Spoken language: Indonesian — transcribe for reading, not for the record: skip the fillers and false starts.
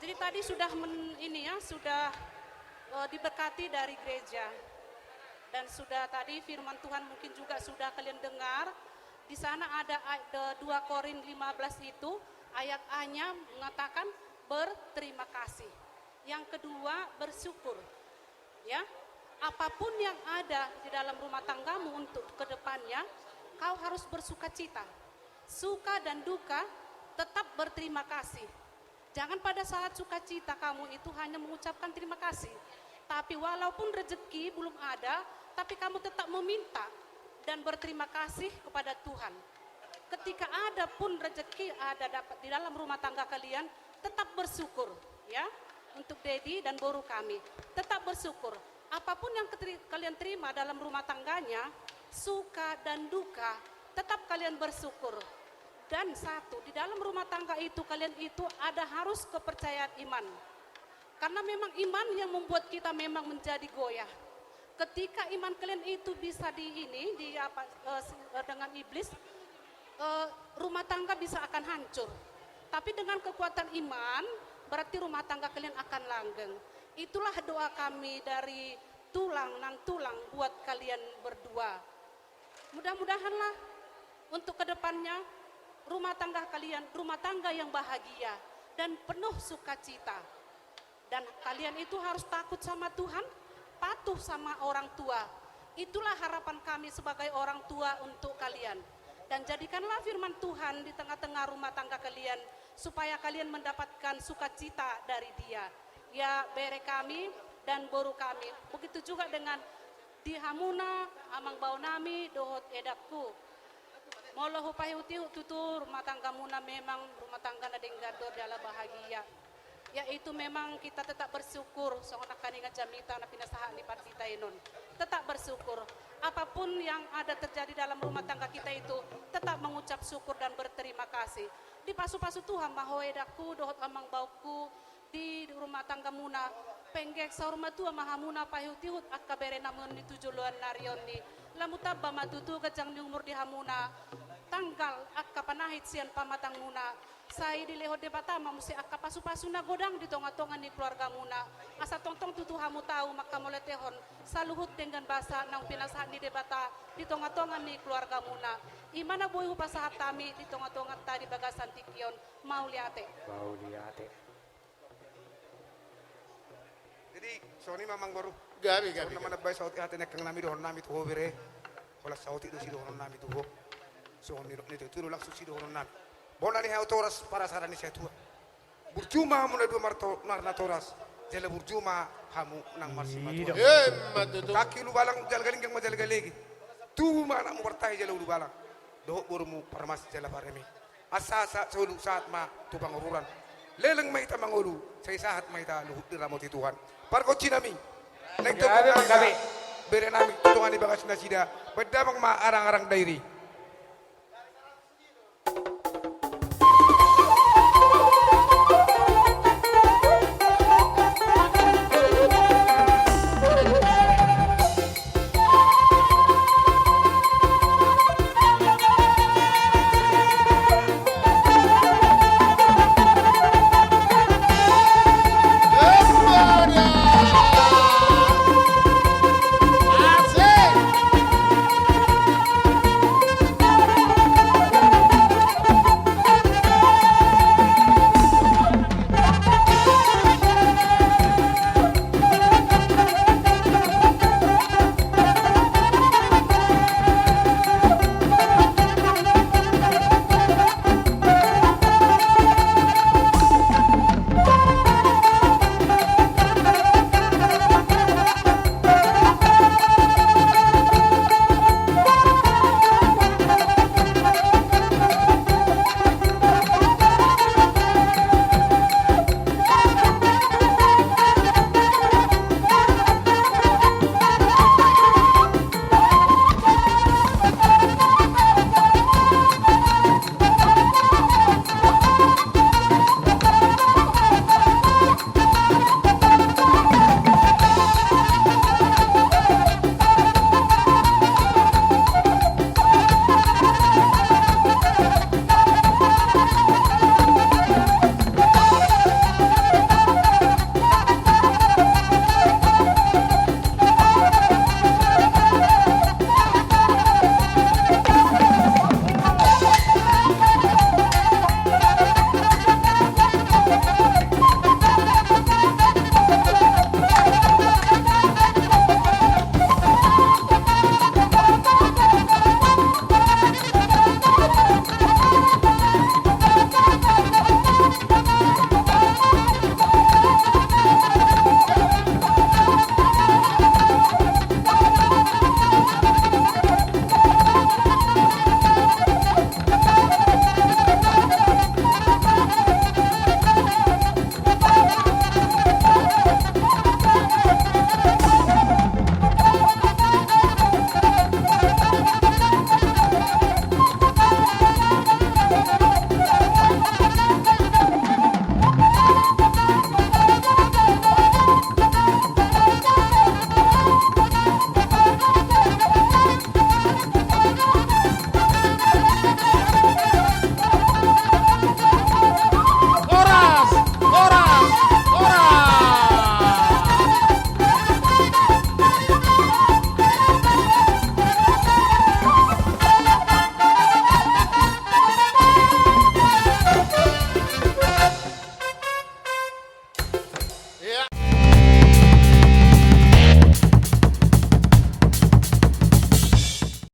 Jadi tadi sudah sudah diberkati dari gereja. Dan sudah tadi firman Tuhan mungkin juga sudah kalian dengar. Di sana ada 2 Korin 15 itu ayat A-nya mengatakan berterima kasih. Yang kedua bersyukur. Ya. Apapun yang ada di dalam rumah tanggamu untuk kedepannya, kau harus bersukacita. Suka dan duka tetap berterima kasih. Jangan pada saat sukacita kamu itu hanya mengucapkan terima kasih. Tapi walaupun rezeki belum ada, tapi kamu tetap meminta dan berterima kasih kepada Tuhan. Ketika ada pun rezeki ada dapat di dalam rumah tangga kalian, tetap bersyukur ya. Untuk Dedi dan Boru kami, tetap bersyukur. Apapun yang kalian terima dalam rumah tangganya, suka dan duka, tetap kalian bersyukur. Dan satu, di dalam rumah tangga itu kalian itu ada harus kepercayaan iman. Karena memang iman yang membuat kita memang menjadi goyah. Ketika iman kalian itu bisa dengan iblis, rumah tangga bisa akan hancur. Tapi dengan kekuatan iman, berarti rumah tangga kalian akan langgeng. Itulah doa kami dari tulang nan tulang buat kalian berdua. Mudah-mudahanlah untuk kedepannya rumah tangga kalian, rumah tangga yang bahagia dan penuh sukacita. Dan kalian itu harus takut sama Tuhan, patuh sama orang tua. Itulah harapan kami sebagai orang tua untuk kalian. Dan jadikanlah firman Tuhan di tengah-tengah rumah tangga kalian, supaya kalian mendapatkan sukacita dari Dia. Ya, bere kami dan boru kami. Begitu juga dengan di Hamuna, amang bau nami, dohot edakku. Molo hupahi tutur rumah tangga muna memang rumah tangga na denggador dalam bahagia. Yaitu memang kita tetap bersyukur soalnya kaninga jamita na pinasahan di partita inon. Tetap bersyukur. Apapun yang ada terjadi dalam rumah tangga kita itu tetap mengucap syukur dan berterima kasih. Di pasu-pasu Tuhan mahoedaku dohot amang bauku di rumah tangga muna penggek sa rumah tua mahamuna pahutihut akabere namun itu juluan narion ni lamutaba matutu kajang ni umur di hamuna tanggal akka panahit sian pamatang muna sai di leho debatama musi akka pasu-pasu na godang di tonga-tonga ni keluarga muna asa tongtong tutu hamu tahu maka moletehon saluhut dengan bahasa nang pinasahan di debata di tonga-tonga ni keluarga muna imana boy hupasahat tami di tonga-tonga tadi bagasan tikion mau liate jadi soni mamang baru gabi soni mana bay sauti hati nek nami dohon nami tu hobere wala sauti do si dohon nami tu ho soni ni tu laksu si dohon nami bonani ha toras para sarani saya tua burjuma mun do marto narna toras jele burjuma hamu nang marsi matu matutu taki lu balang jalgaling yang majal galegi tu mana mu bertai jele lu balang do burmu parmas jela paremi asasa sulu saat ma tu pangururan leleng mai ta mangulu sai sahat mai ta luhut di ramoti Tuhan parko cinami nek to gabi bere nami tungani bagas nasida bedamang ma arang-arang dairi